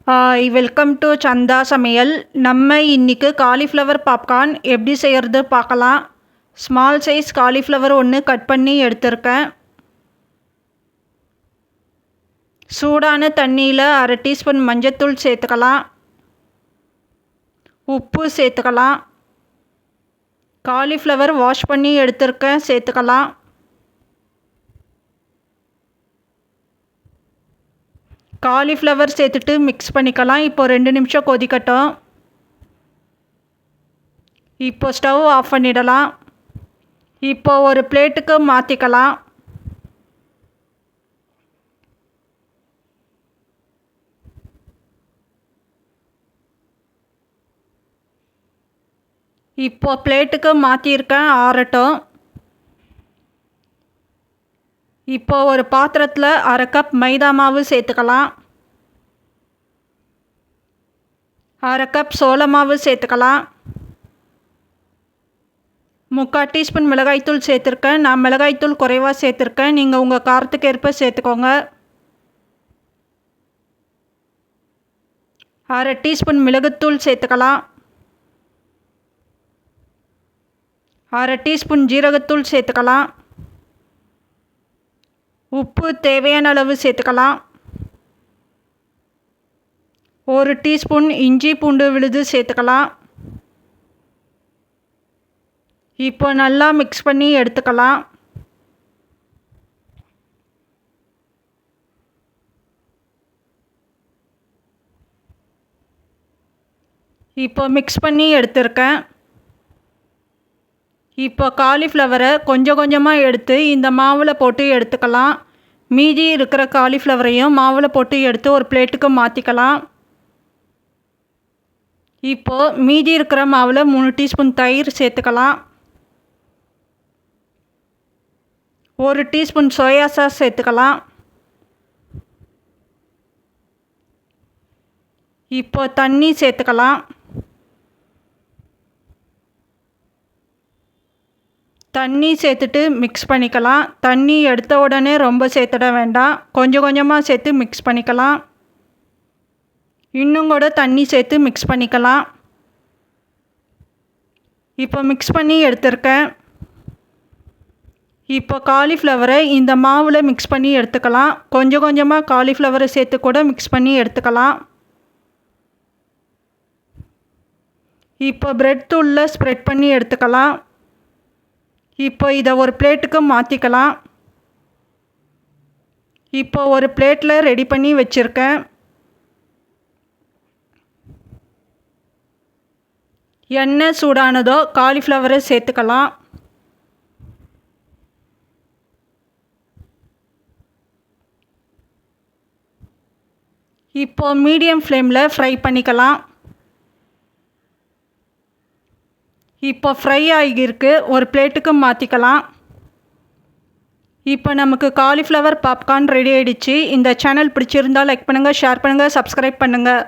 Welcome to சந்தா சமையல். நம்ம இன்றைக்கி காலிஃப்ளவர் பாப்கார்ன் எப்படி செய்கிறது பார்க்கலாம். ஸ்மால் சைஸ் காலிஃப்ளவர் ஒன்று கட் பண்ணி எடுத்திருக்கேன். சூடான தண்ணியில் அரை டீஸ்பூன் மஞ்சத்தூள் சேர்த்துக்கலாம். உப்பு சேர்த்துக்கலாம். காலிஃப்ளவர் வாஷ் பண்ணி எடுத்திருக்கேன், சேர்த்துக்கலாம். காலிஃப்ளவர் சேர்த்துட்டு மிக்ஸ் பண்ணிக்கலாம். இப்போ 2 நிமிஷம் கொதிக்கட்டும். இப்போ ஸ்டவ் ஆஃப் பண்ணிடலாம். இப்போ ஒரு பிளேட்டுக்கு மாற்றிக்கலாம். இப்போ பிளேட்டுக்கு மாற்றிருக்கேன், ஆறட்டும். இப்போ ஒரு பாத்திரத்தில் அரை கப் மைதா மாவு சேர்த்துக்கலாம். அரை கப் சோள மாவு சேர்த்துக்கலாம். 3/4 டீஸ்பூன் மிளகாய்த்தூள் சேர்த்துருக்கேன். நான் மிளகாய்த்தூள் குறைவாக சேர்த்துருக்கேன். நீங்கள் உங்கள் காரத்துக்கு ஏற்ப சேர்த்துக்கோங்க. அரை டீஸ்பூன் மிளகுத்தூள் சேர்த்துக்கலாம். அரை டீஸ்பூன் ஜீரகத்தூள் சேர்த்துக்கலாம். உப்பு தேவையான அளவு சேர்த்துக்கலாம். 1 டீஸ்பூன் இஞ்சி பூண்டு விழுது சேர்த்துக்கலாம். இப்போ நல்லா மிக்ஸ் பண்ணி எடுத்துக்கலாம். இப்போ மிக்ஸ் பண்ணி எடுத்துருக்கேன். இப்போ காலிஃப்ளவரை கொஞ்சம் கொஞ்சமாக எடுத்து இந்த மாவில் போட்டு எடுத்துக்கலாம். மீதி இருக்கிற காலிஃப்ளவரையும் மாவில் போட்டு எடுத்து ஒரு பிளேட்டுக்கு மாற்றிக்கலாம். இப்போது மீதி இருக்கிற மாவில் 3 டீஸ்பூன் தயிர் சேர்த்துக்கலாம். 1 டீஸ்பூன் சோயா சாஸ் சேர்த்துக்கலாம். இப்போ தண்ணி சேர்த்துக்கலாம். தண்ணி சேர்த்துட்டு மிக்ஸ் பண்ணிக்கலாம். தண்ணி எடுத்த உடனே ரொம்ப சேர்த்துட வேண்டாம், கொஞ்சம் கொஞ்சமாக சேர்த்து மிக்ஸ் பண்ணிக்கலாம். இன்னும் கூட தண்ணி சேர்த்து மிக்ஸ் பண்ணிக்கலாம். இப்போ மிக்ஸ் பண்ணி எடுத்துருக்கேன். இப்போ காலிஃப்ளவரை இந்த மாவில் மிக்ஸ் பண்ணி எடுத்துக்கலாம். கொஞ்சம் கொஞ்சமாக காலிஃப்ளவரை சேர்த்து கூட மிக்ஸ் பண்ணி எடுத்துக்கலாம். இப்போ பிரெட் தூளில் ஸ்ப்ரெட் பண்ணி எடுத்துக்கலாம். இப்போ இதை ஒரு பிளேட்டுக்கு மாற்றிக்கலாம். இப்போ ஒரு பிளேட்டில் ரெடி பண்ணி வச்சுருக்கேன். எண்ணெய் சூடானதோ காலிஃப்ளவரை சேர்த்துக்கலாம். இப்போ மீடியம் ஃப்ளேமில் ஃப்ரை பண்ணிக்கலாம். இப்போ ஃப்ரை ஆகியிருக்கு, ஒரு பிளேட்டுக்கு மாற்றிக்கலாம். இப்போ நமக்கு காலிஃப்ளவர் பாப்கார்ன் ரெடி ஆகிடுச்சு. இந்த சேனல் பிடிச்சிருந்தால் லைக் பண்ணுங்கள், ஷேர் பண்ணுங்கள், சப்ஸ்கிரைப் பண்ணுங்கள்.